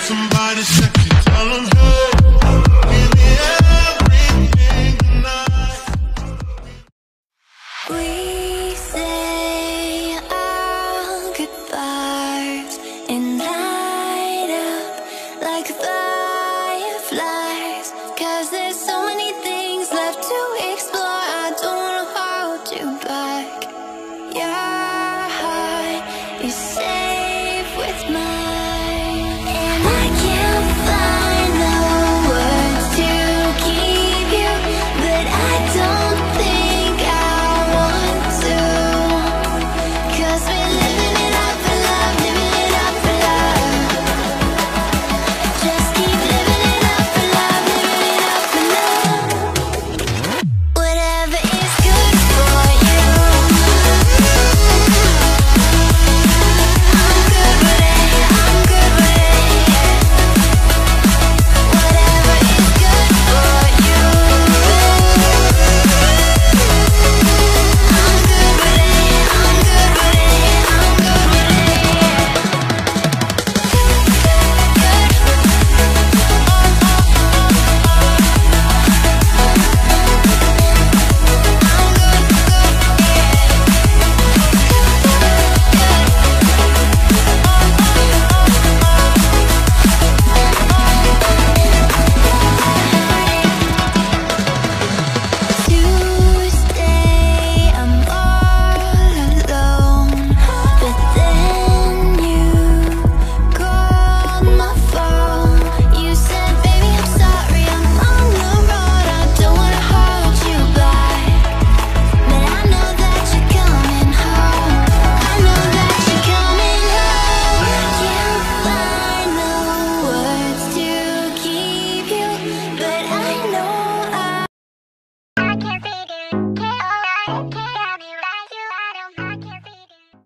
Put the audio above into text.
somebody sexy, tell them, hey, give me everything tonight. We say our goodbyes and light up like fireflies, 'cause there's so many things left to explore. I don't wanna hold you back. Your heart is safe with mine, and I can't